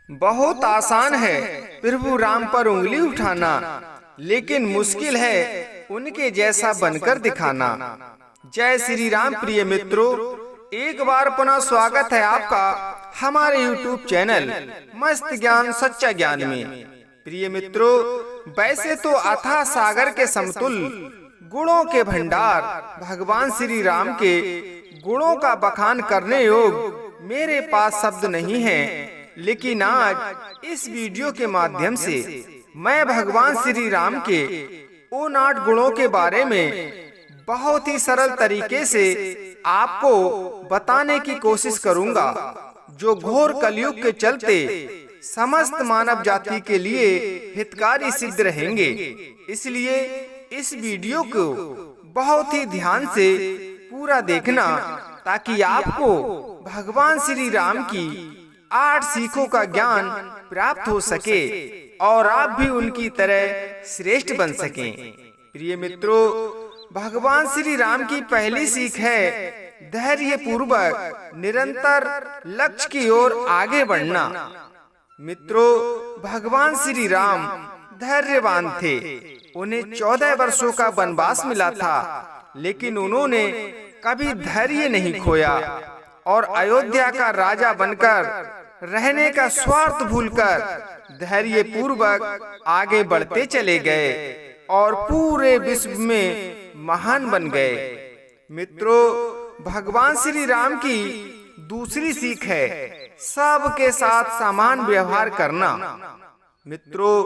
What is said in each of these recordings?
बहुत आसान है प्रभु राम पर उंगली उठाना, लेकिन मुश्किल है उनके जैसा बनकर दिखाना। जय श्री राम प्रिय मित्रों, एक बार पुनः स्वागत है आपका हमारे YouTube चैनल मस्त ज्ञान सच्चा ज्ञान में। प्रिय मित्रों, वैसे तो अथाह सागर के समतुल्य गुणों के भंडार भगवान श्री राम के गुणों का बखान करने योग मेरे पास शब्द नहीं है, लेकिन आज इस वीडियो के माध्यम से मैं भगवान श्री राम के उन 8 गुणों के बारे में बहुत ही सरल तरीके से आपको बताने की कोशिश करूंगा, जो घोर कलयुग के चलते समस्त मानव जाति के लिए हितकारी सिद्ध रहेंगे। इसलिए इस वीडियो को बहुत ही ध्यान से पूरा देखना, ताकि आपको भगवान श्री राम की 8 सीखों का ज्ञान प्राप्त हो सके और आप भी उनकी तरह श्रेष्ठ बन सकें। प्रिय मित्रों, भगवान श्री राम की पहली सीख है धैर्य पूर्वक निरंतर लक्ष्य की ओर आगे बढ़ना। मित्रों, भगवान श्री राम धैर्यवान थे। उन्हें 14 वर्षों का वनवास मिला था, लेकिन उन्होंने कभी धैर्य नहीं खोया और अयोध्या का राजा बनकर रहने का स्वार्थ भूलकर धैर्य पूर्वक आगे बढ़ते चले गए और पूरे विश्व में महान बन गए। मित्रों, भगवान श्री राम की दूसरी सीख है सबके साथ समान व्यवहार करना। मित्रों,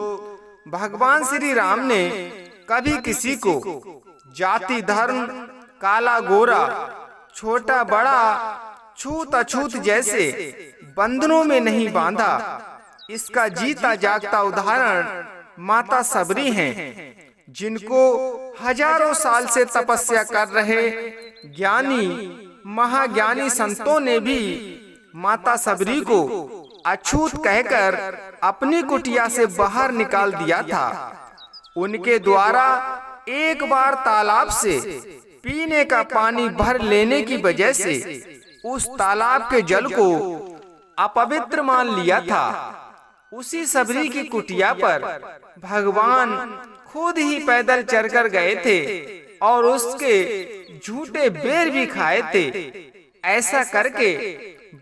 भगवान श्री राम ने कभी किसी को जाति धर्म, काला गोरा, छोटा बड़ा, छूत अछूत जैसे बंधनों में नहीं बांधा। इसका जीता जागता उदाहरण माता सबरी हैं, जिनको हजारों साल से तपस्या कर रहे ज्ञानी महाज्ञानी संतों ने भी माता सबरी को अछूत कहकर अपनी कुटिया से बाहर निकाल दिया था। उनके द्वारा एक बार तालाब से पीने का पानी भर लेने की वजह से उस तालाब के जल को अपवित्र मान लिया था। उसी सबरी की कुटिया पर भगवान खुद ही पैदल चलकर गए थे और उसके झूठे बेर भी खाए थे। ऐसा करके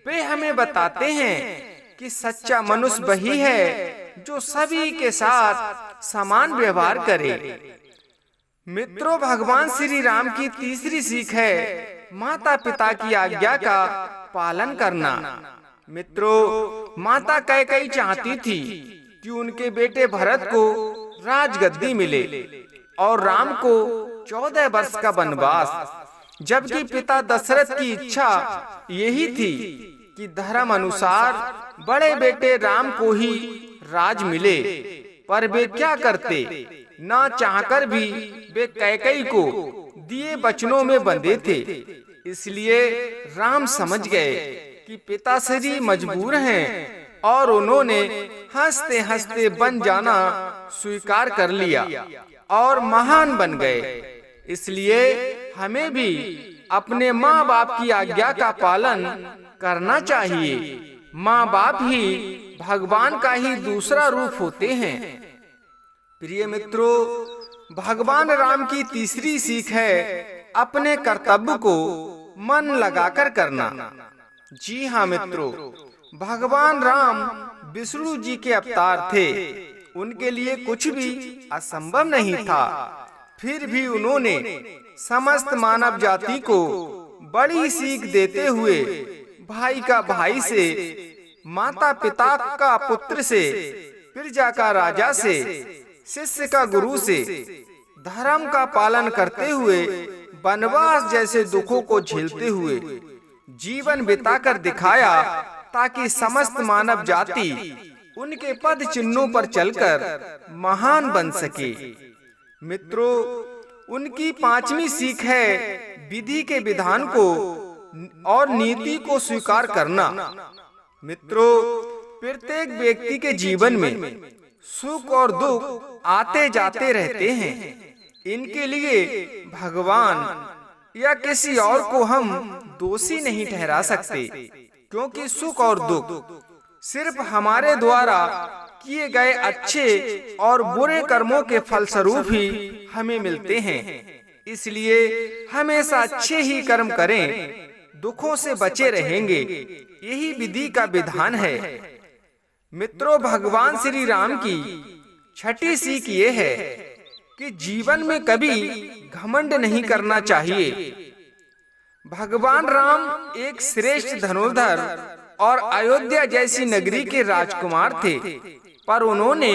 वे हमें बताते हैं कि सच्चा मनुष्य वही है जो सभी के साथ समान व्यवहार करे। मित्रों, भगवान श्री राम की तीसरी सीख है माता पिता की आज्ञा का पालन करना। मित्रों, माता कैकेयी चाहती थी कि उनके बेटे भरत को राजगद्दी मिले और राम को 14 वर्ष का वनवास, जबकि पिता दशरथ की इच्छा यही थी कि धर्म अनुसार बड़े बेटे राम को ही राज मिले। पर वे क्या करते, ना चाहकर भी वे कैकेयी को दिए वचनों में बंधे थे। इसलिए राम समझ गए कि पिताश्री मजबूर हैं और उन्होंने हंसते हंसते बन जाना स्वीकार कर लिया और महान बन गए। इसलिए हमें भी अपने माँ बाप की आज्ञा का पालन करना चाहिए। माँ बाप ही भगवान का ही दूसरा रूप होते हैं। प्रिय मित्रों, भगवान राम की तीसरी सीख है अपने कर्तव्य को मन लगाकर करना। जी हाँ मित्रों, भगवान राम विष्णु जी के अवतार थे। उनके लिए कुछ भी असंभव नहीं था। फिर भी उन्होंने समस्त मानव जाति को बड़ी सीख देते हुए भाई का भाई से, माता पिता का पुत्र से, प्रजा का राजा से, शिष्य का गुरु से, धर्म का पालन करते हुए वनवास जैसे दुखों को झेलते हुए जीवन बिताकर दिखाया, ताकि समस्त मानव जाति उनके पद चिन्हों पर चलकर महान बन सके। मित्रों, उनकी 5वीं सीख है विधि के विधान को और नीति को स्वीकार करना। मित्रों, प्रत्येक व्यक्ति के जीवन में सुख और दुख आते जाते रहते हैं। इनके लिए भगवान या किसी और को हम दोषी नहीं ठहरा सकते, क्योंकि सुख और दुख सिर्फ हमारे द्वारा किए गए अच्छे और बुरे कर्मों के फलस्वरूप ही हमें मिलते हैं। इसलिए हमेशा अच्छे ही कर्म करें, दुखों से बचे रहेंगे। यही विधि का विधान है। मित्रों, भगवान श्री राम की छठी सीख ये है कि जीवन में कभी घमंड नहीं करना चाहिए। भगवान राम एक श्रेष्ठ धनुर्धर और अयोध्या जैसी नगरी के राजकुमार थे, पर उन्होंने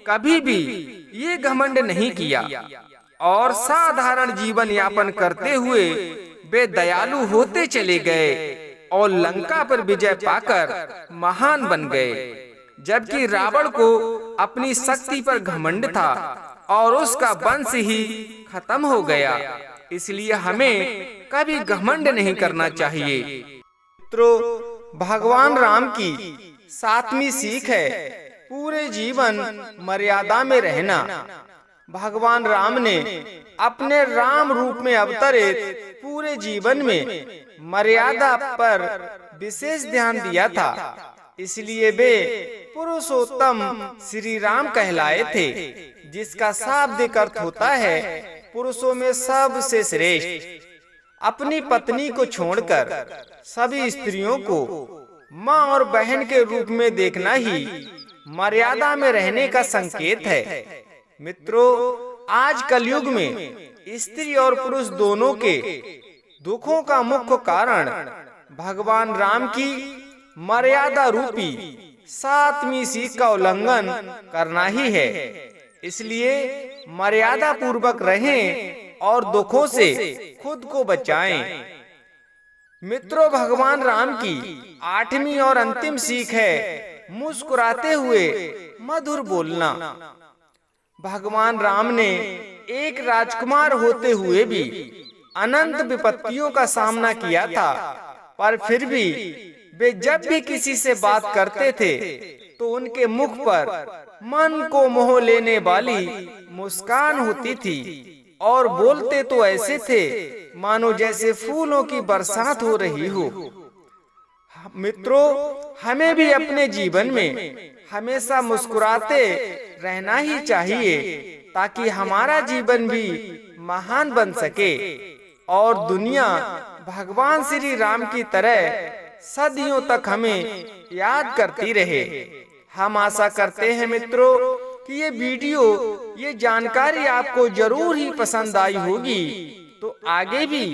कभी भी ये घमंड नहीं किया और साधारण जीवन यापन करते हुए वे दयालु होते चले गए और लंका पर विजय पाकर महान बन गए। जबकि रावण को अपनी शक्ति पर घमंड था और उसका वंश ही खत्म हो गया। इसलिए हमें कभी घमंड नहीं करना चाहिए। मित्रों, भगवान राम की सातवीं सीख है पूरे जीवन मर्यादा में रहना। भगवान राम ने अपने राम रूप में अवतरित पूरे जीवन में मर्यादा पर विशेष ध्यान दिया था। इसलिए वे पुरुषोत्तम श्री राम कहलाए थे, जिसका शाब्दिक अर्थ होता है पुरुषों में सबसे श्रेष्ठ। अपनी पत्नी को छोड़कर सभी स्त्रियों को माँ और बहन के रूप में देखना ही मर्यादा में रहने का संकेत है। मित्रों, आज कलयुग में स्त्री और पुरुष दोनों के दुखों का मुख्य कारण भगवान राम की मर्यादा रूपी सातवीं सीख का उल्लंघन करना ही है। इसलिए मर्यादा पूर्वक रहें और दुखों से खुद को बचाएं। मित्रों, भगवान राम की आठवीं और अंतिम सीख है मुस्कुराते हुए मधुर बोलना। भगवान राम ने एक राजकुमार होते हुए भी अनंत विपत्तियों का सामना किया था, पर फिर भी वे जब भी किसी से बात करते थे तो उनके मुख पर मन को मोह लेने वाली मुस्कान होती थी और बोलते तो ऐसे थे मानो जैसे फूलों की बरसात हो रही हो। मित्रों, हमें भी अपने जीवन में हमेशा मुस्कुराते रहना ही चाहिए, ताकि हमारा जीवन भी महान बन सके और दुनिया भगवान श्री राम की तरह सदियों तक हमें याद करती रहे। हम आशा करते हैं मित्रों कि ये वीडियो, ये जानकारी आपको जरूर ही पसंद आई होगी। तो आगे भी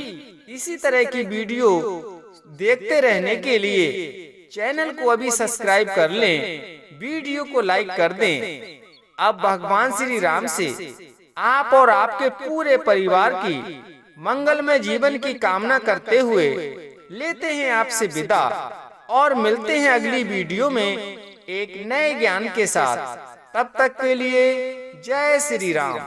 इसी तरह की वीडियो देखते रहने के लिए चैनल को अभी सब्सक्राइब कर लें, वीडियो को लाइक कर दें। अब भगवान श्री राम से आप और आपके पूरे परिवार की मंगलमय जीवन की कामना करते हुए लेते हैं आपसे विदा और मिलते हैं अगली वीडियो में एक नए ज्ञान के साथ। तब तक के लिए जय श्री राम।